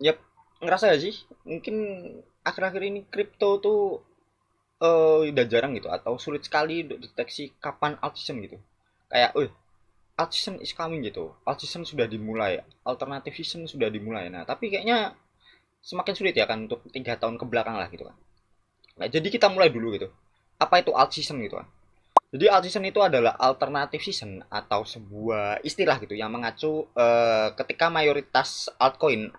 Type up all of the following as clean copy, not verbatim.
ya ngerasa gak sih mungkin akhir-akhir ini kripto tuh udah jarang gitu atau sulit sekali untuk deteksi kapan alt season gitu. Kayak, alt season is coming gitu. Alt season sudah dimulai, alternative season sudah dimulai. Nah, tapi kayaknya semakin sulit ya kan untuk 3 tahun ke belakang lah gitu kan. Nah, jadi kita mulai dulu gitu. Apa itu alt season gitu kan? Jadi alt season itu adalah alternative season atau sebuah istilah gitu yang mengacu ketika mayoritas altcoin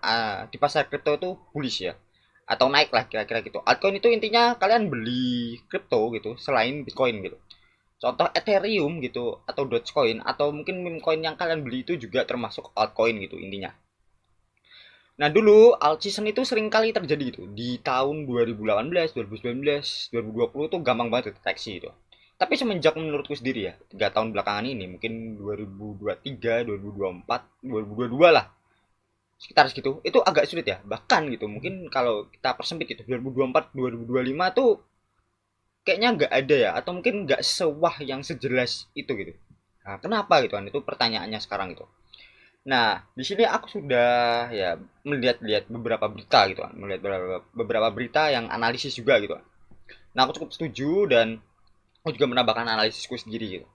di pasar kripto itu bullish ya atau naik lah kira-kira gitu. Altcoin itu intinya kalian beli kripto gitu selain Bitcoin gitu. Contoh Ethereum gitu atau Dogecoin atau mungkin meme coin yang kalian beli itu juga termasuk altcoin gitu intinya. Nah dulu alt season itu sering kali terjadi gitu di tahun 2018, 2019, 2020 tuh gampang banget deteksi itu. Tapi semenjak menurutku sendiri ya, 3 tahun belakangan ini mungkin 2023, 2024, 2022 lah sekitar segitu itu agak sulit ya bahkan gitu mungkin kalau kita persempit gitu 2024 2025 tuh kayaknya nggak ada ya atau mungkin nggak sewah yang sejelas itu gitu. Nah, kenapa gitu kan itu pertanyaannya sekarang gitu. Nah, di sini aku sudah ya melihat-lihat beberapa berita gitu kan, melihat beberapa berita yang analisis juga gitu kan. Nah, aku cukup setuju dan aku juga menambahkan analisisku sendiri gitu.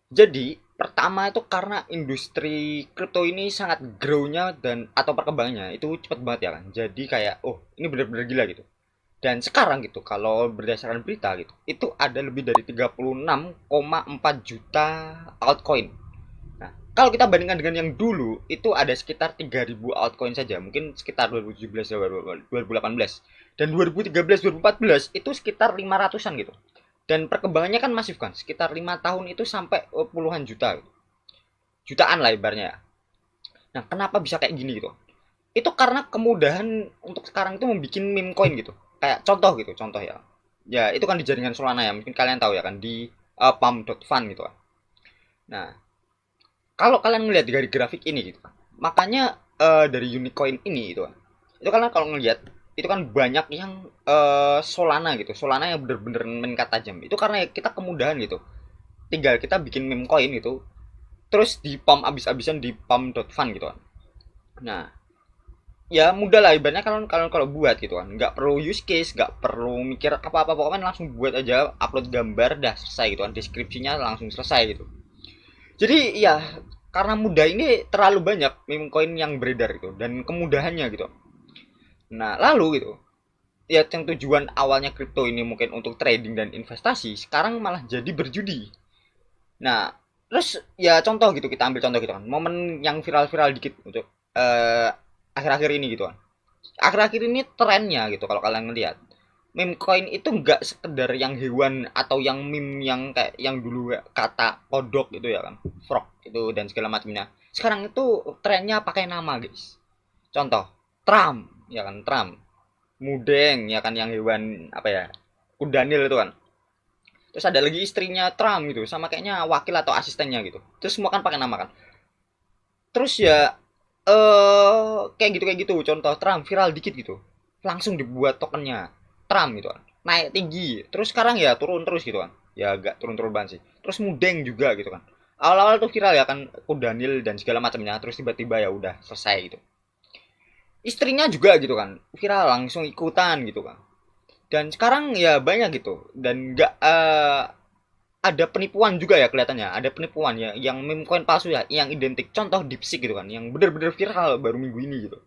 Jadi, pertama itu karena industri kripto ini sangat grow-nya dan atau perkembangannya itu cepat banget ya kan. Jadi kayak ini benar-benar gila gitu. Dan sekarang gitu kalau berdasarkan berita gitu, itu ada lebih dari 36,4 juta altcoin. Nah, kalau kita bandingkan dengan yang dulu, itu ada sekitar 3.000 altcoin saja. Mungkin sekitar 2017 2018. Dan 2013 2014 itu sekitar 500-an gitu. Dan perkembangannya kan masif kan, sekitar 5 tahun itu sampai puluhan juta. Jutaan lah ibarnya. Nah, kenapa bisa kayak gini gitu? Itu karena kemudahan untuk sekarang itu membuat meme coin gitu. Kayak contoh gitu, contoh ya. Ya, itu kan di jaringan Solana ya, mungkin kalian tahu ya kan di pump.fun gitu kan. Nah, kalau kalian ngelihat dari grafik ini gitu kan, makanya dari Unicoin ini itu kan. Itu karena kalau ngelihat itu kan banyak yang Solana gitu. Solana yang bener-bener meningkat tajam. Itu karena kita kemudahan gitu. Tinggal kita bikin meme coin gitu, terus di pump abis-abisan di pump.fun gitu kan. Nah, ya mudah lah ibaratnya kalau kalau kalau buat gitu kan nggak perlu use case nggak perlu mikir apa-apa pokoknya langsung buat aja upload gambar dah selesai gitu kan deskripsinya langsung selesai gitu jadi ya karena mudah ini terlalu banyak meme coin yang beredar gitu dan kemudahannya gitu nah lalu gitu ya yang tujuan awalnya kripto ini mungkin untuk trading dan investasi sekarang malah jadi berjudi nah terus ya contoh gitu kita ambil contoh gitu kan momen yang viral-viral dikit untuk eh, akhir-akhir ini gitu kan akhir-akhir ini trennya gitu kalau kalian ngelihat meme coin itu nggak sekedar yang hewan atau yang meme yang kayak yang dulu kata kodok gitu ya kan frog itu dan segala macamnya sekarang itu trennya pakai nama guys contoh Trump ya kan Trump Mudeng ya kan yang hewan apa ya kudanil itu kan terus ada lagi istrinya Trump gitu sama kayaknya wakil atau asistennya gitu terus semua kan pakai nama kan terus ya kayak gitu contoh Trump viral dikit gitu langsung dibuat tokennya Trump gitu kan naik tinggi terus sekarang ya turun terus gitu kan ya agak turun-turun banget sih terus mudeng juga gitu kan awal-awal tuh viral ya kan Kudanil dan segala macamnya terus tiba-tiba ya udah selesai gitu istrinya juga gitu kan viral langsung ikutan gitu kan dan sekarang ya banyak gitu dan nggak ada penipuan juga ya kelihatannya ada penipuan ya yang meme coin palsu ya yang identik contoh DeepSeek gitu kan yang bener-bener viral baru minggu ini gitu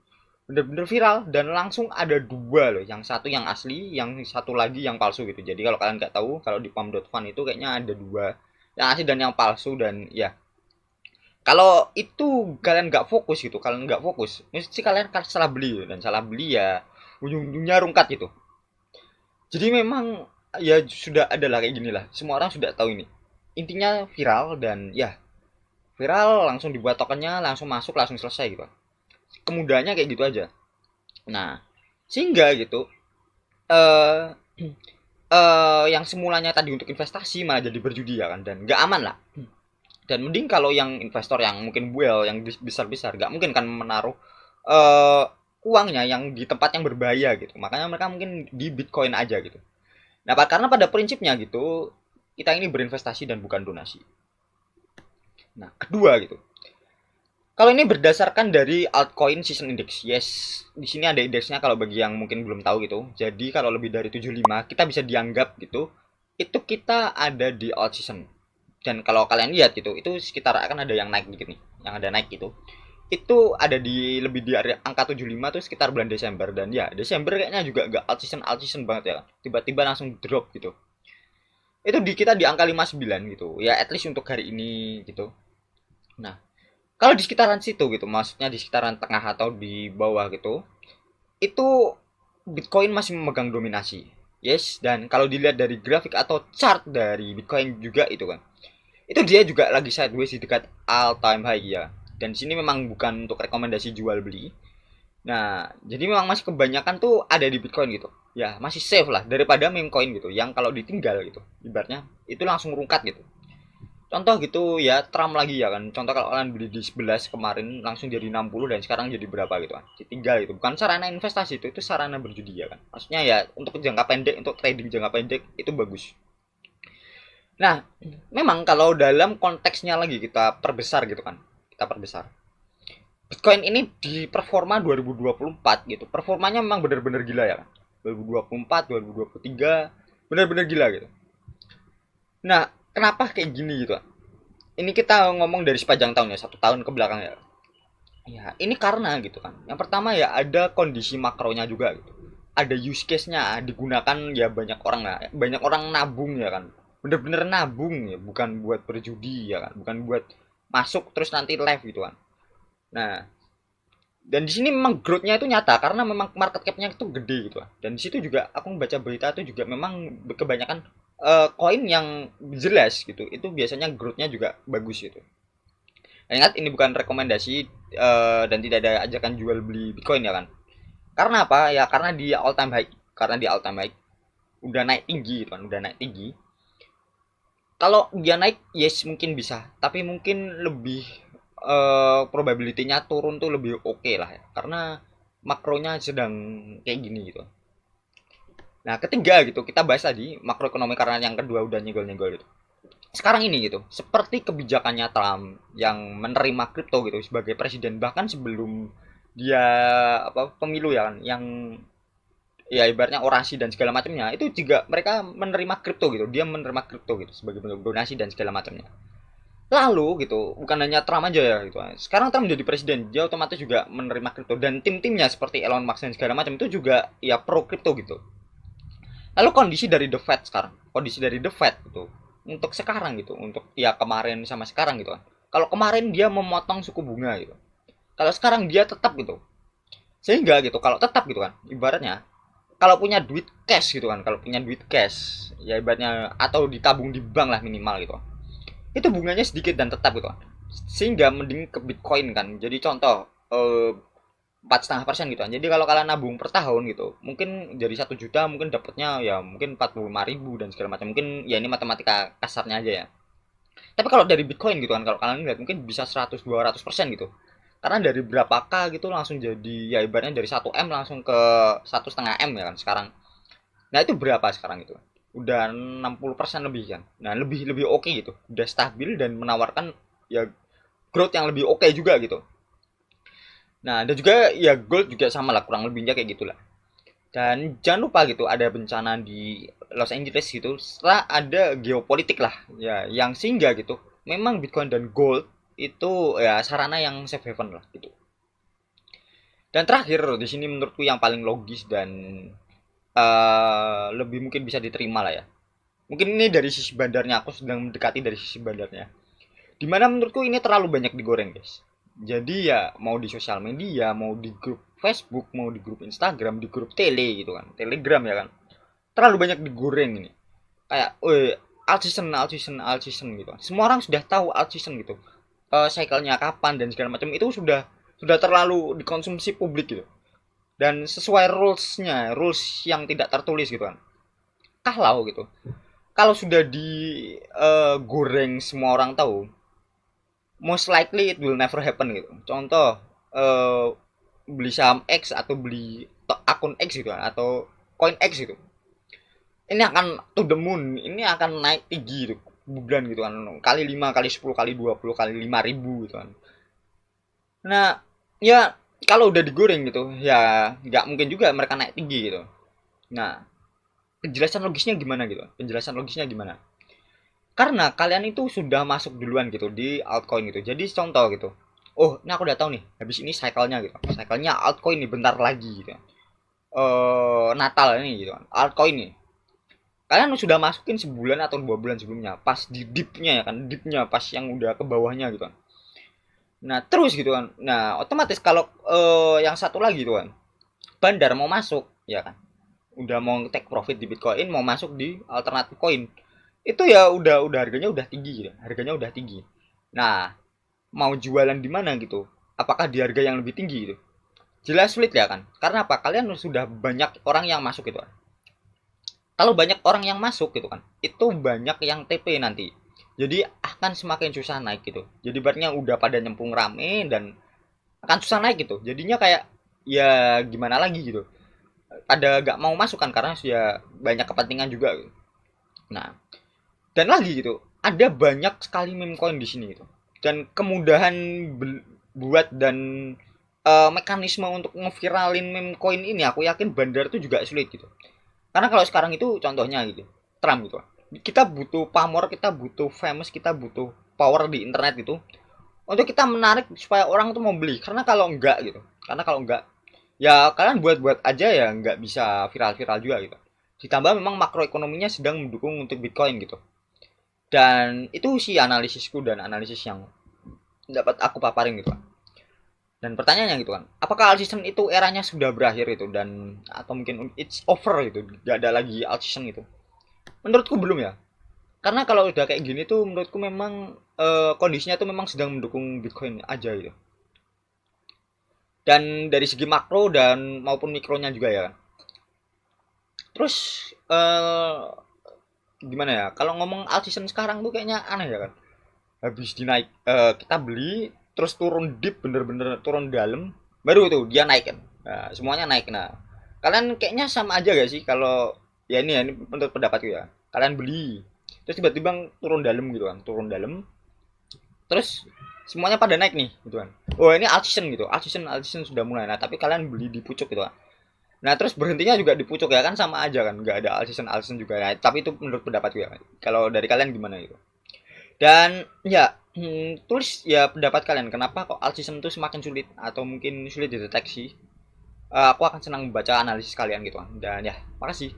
bener-bener viral dan langsung ada dua loh yang satu yang asli yang satu lagi yang palsu gitu jadi kalau kalian nggak tahu kalau di pump.fun itu kayaknya ada dua yang asli dan yang palsu dan ya kalau itu kalian nggak fokus gitu kalian nggak fokus mesti kalian salah beli dan salah beli ya ujung-ujungnya rungkat gitu jadi memang ya sudah ada lah kayak gini lah semua orang sudah tahu ini intinya viral dan ya viral langsung dibuat tokennya langsung masuk langsung selesai gitu kemudahannya kayak gitu aja nah sehingga gitu eh yang semulanya tadi untuk investasi malah jadi berjudi ya kan dan nggak aman lah dan mending kalau yang investor yang mungkin buel yang besar-besar nggak mungkin kan menaruh eh uangnya yang di tempat yang berbahaya gitu makanya mereka mungkin di Bitcoin aja gitu nah karena pada prinsipnya gitu kita ini berinvestasi dan bukan donasi nah kedua gitu Kalau ini berdasarkan dari altcoin season index. Yes, di sini ada indeksnya kalau bagi yang mungkin belum tahu gitu. Jadi kalau lebih dari 75 kita bisa dianggap gitu itu kita ada di alt season. Dan kalau kalian lihat gitu, itu sekitar akan ada yang naik dikit nih, yang ada naik gitu. Itu ada di lebih di area angka 75 tuh sekitar bulan Desember, dan ya Desember kayaknya juga gak alt season banget ya. Tiba-tiba langsung drop gitu. Itu di kita di angka 59 gitu. Ya at least untuk hari ini gitu. Nah, kalau di sekitaran situ gitu, maksudnya di sekitaran tengah atau di bawah gitu, itu Bitcoin masih memegang dominasi. Yes, dan kalau dilihat dari grafik atau chart dari Bitcoin juga itu kan, itu dia juga lagi sideways di dekat all time high ya. Dan sini memang bukan untuk rekomendasi jual beli. Nah, jadi memang masih kebanyakan tuh ada di Bitcoin gitu. Ya, masih safe lah daripada meme coin gitu, yang kalau ditinggal gitu, ibaratnya itu langsung rungkat gitu. Contoh gitu ya, Trump lagi ya kan. Contoh kalau kalian beli di 11 kemarin langsung jadi 60 dan sekarang jadi berapa gitu kan. Ditinggal itu. Bukan sarana investasi itu sarana berjudi ya kan. Maksudnya ya untuk jangka pendek, untuk trading jangka pendek itu bagus. Nah, memang kalau dalam konteksnya lagi kita perbesar gitu kan. Kita perbesar. Bitcoin ini di performa 2024 gitu. Performanya memang benar-benar gila ya kan. 2024, 2023 benar-benar gila gitu. Nah, kenapa kayak gini gitu? Ini kita ngomong dari sepanjang tahun ya, 1 tahun ke belakang ya. Ya, ini karena gitu kan. Yang pertama ya ada kondisi makronya juga gitu. Ada use case-nya digunakan ya banyak orang lah. Banyak orang nabung ya kan. Bener-bener nabung ya, bukan buat berjudi ya kan, bukan buat masuk terus nanti live gitu kan. Nah, dan di sini memang growth-nya itu nyata karena memang market cap-nya itu gede gitu kan. Dan di situ juga aku membaca berita itu juga memang kebanyakan koin yang jelas gitu. Itu biasanya growth-nya juga bagus gitu. Nah, ingat ini bukan rekomendasi dan tidak ada ajakan jual beli Bitcoin ya kan. Karena apa? Ya karena di all time high. Karena di all time high udah naik tinggi gitu kan, udah naik tinggi. Kalau dia naik, yes mungkin bisa, tapi mungkin lebih probability-nya turun tuh lebih oke lah ya. Karena makronya sedang kayak gini gitu. Nah, ketiga gitu, kita bahas tadi makroekonomi karena yang kedua udah nyenggol-nyenggol gitu. Sekarang ini gitu, seperti kebijakannya Trump yang menerima kripto gitu sebagai presiden, bahkan sebelum dia apa pemilu ya kan, yang ya ibaratnya orasi dan segala macamnya, itu juga mereka menerima kripto gitu, dia menerima kripto gitu sebagai bentuk donasi dan segala macamnya. Lalu gitu, bukan hanya Trump aja ya gitu. Sekarang Trump menjadi presiden, dia otomatis juga menerima kripto dan tim-timnya seperti Elon Musk dan segala macam itu juga ya pro kripto gitu. Lalu kondisi dari The Fed sekarang, kondisi dari The Fed gitu untuk sekarang gitu, untuk ya kemarin sama sekarang gitu kan. Kalau kemarin dia memotong suku bunga gitu, kalau sekarang dia tetap gitu, sehingga gitu kalau tetap gitu kan, ibaratnya kalau punya duit cash gitu kan, kalau punya duit cash ya ibaratnya atau ditabung di bank lah minimal gitu, itu bunganya sedikit dan tetap gitu kan, sehingga mending ke Bitcoin kan. Jadi contoh 4,5% gitu kan. Jadi kalau kalian nabung per tahun gitu, mungkin dari 1 juta mungkin dapatnya ya mungkin 45.000 dan segala macam. Mungkin ya ini matematika kasarnya aja ya. Tapi kalau dari Bitcoin gitu kan, kalau kalian lihat mungkin bisa 100-200% gitu. Karena dari berapa K gitu langsung jadi ya ibaratnya dari 1 M langsung ke 1,5 M ya kan sekarang. Nah itu berapa sekarang itu? Udah 60% lebih kan. Nah lebih lebih oke gitu. Udah stabil dan menawarkan ya growth yang lebih oke juga gitu. Nah, dan juga ya gold juga sama lah kurang lebihnya kayak gitulah. Dan jangan lupa gitu ada bencana di Los Angeles gitu. Setelah ada geopolitik lah ya yang sehingga gitu. Memang Bitcoin dan gold itu ya sarana yang safe haven lah gitu. Dan terakhir di sini menurutku yang paling logis dan lebih mungkin bisa diterima lah ya. Mungkin ini dari sisi bandarnya, aku sedang mendekati dari sisi bandarnya. Dimana menurutku ini terlalu banyak digoreng guys. Jadi ya mau di sosial media, mau di grup Facebook, mau di grup Instagram, di grup gitu kan, Telegram ya kan, terlalu banyak digoreng ini. Kayak, alt season, alt season, alt season gitu. Semua orang sudah tahu alt season gitu. Cycle-nya kapan dan segala macam itu sudah terlalu dikonsumsi publik gitu. Dan sesuai rules-nya, rules yang tidak tertulis gitu kan. Kalau gitu, kalau sudah digoreng semua orang tahu, most likely it will never happen gitu. Contoh eh, beli saham X atau beli akun X gitu kan, atau coin X gitu. Ini akan to the moon, ini akan naik tinggi gitu. Bulan gitu kan. Kali 5 kali 10 kali 20 kali 5.000 gitu kan. Nah, ya kalau udah digoreng gitu, ya nggak mungkin juga mereka naik tinggi gitu. Nah, penjelasan logisnya gimana gitu? Penjelasan logisnya gimana? Karena kalian itu sudah masuk duluan gitu di altcoin gitu. Jadi contoh gitu. Oh, ini aku udah tahu nih. Habis ini cycle-nya gitu. Cycle-nya altcoin nih bentar lagi gitu. Natal ini gitu kan. Altcoin nih. Kalian sudah masukin sebulan atau 2 bulan sebelumnya. Pas di dipnya ya kan. Dipnya pas yang udah ke bawahnya gitu kan. Nah, terus gitu kan. Nah, otomatis kalau yang satu lagi gitu kan. Bandar mau masuk, ya kan. Udah mau take profit di Bitcoin, mau masuk di alternatif coin. Itu ya udah harganya udah tinggi gitu. Harganya udah tinggi. Nah, mau jualan di mana gitu? Apakah di harga yang lebih tinggi gitu? Jelas sulit ya kan? Karena apa? Kalian sudah banyak orang yang masuk gitu kan. Kalau banyak orang yang masuk gitu kan, itu banyak yang TP nanti. Jadi akan semakin susah naik gitu. Jadi baratnya udah pada nyempung rame dan akan susah naik gitu. Jadinya kayak ya gimana lagi gitu. Ada gak mau masuk kan karena ya banyak kepentingan juga gitu. Nah, dan lagi gitu, ada banyak sekali meme coin di sini gitu. Dan kemudahan buat dan mekanisme untuk ngeviralin meme coin ini aku yakin bandar itu juga sulit gitu. Karena kalau sekarang itu contohnya gitu, Trump gitu. Kita butuh pamor, kita butuh famous, kita butuh power di internet gitu untuk kita menarik supaya orang tuh mau beli. Karena kalau enggak gitu, karena kalau enggak ya kalian buat-buat aja ya nggak bisa viral-viral juga gitu. Ditambah memang makroekonominya sedang mendukung untuk Bitcoin gitu. Dan itu sih analisisku dan analisis yang dapat aku paparin gitu kan. Dan pertanyaannya gitu kan, apakah all season itu eranya sudah berakhir itu dan atau mungkin it's over gitu, gak ada lagi all season itu? Menurutku belum ya. Karena kalau udah kayak gini tuh menurutku memang kondisinya tuh memang sedang mendukung Bitcoin aja gitu. Dan dari segi makro dan maupun mikronya juga ya. Terus gimana ya? Kalau ngomong all season sekarang tuh kayaknya aneh ya kan. Habis dinaik kita beli terus turun deep bener-bener turun dalam baru itu dia naik kan. Nah, semuanya naik. Nah, kalian kayaknya sama aja gak sih kalau ya ini menurut pendapatku ya. Kalian beli terus tiba-tiba turun dalam gitu kan, turun dalam terus semuanya pada naik nih gitu kan. Oh, ini all season gitu. All season sudah mulai. Nah, tapi kalian beli di pucuk gitu kan. Nah, terus berhentinya juga di pucuk ya kan sama aja kan. Nggak ada all season juga. Nah, tapi itu menurut pendapatku ya. Kalau dari kalian gimana gitu? Dan ya tulis ya pendapat kalian kenapa kok alt system itu semakin sulit atau mungkin sulit dideteksi. Aku akan senang membaca analisis kalian gitu kan. Dan ya, makasih.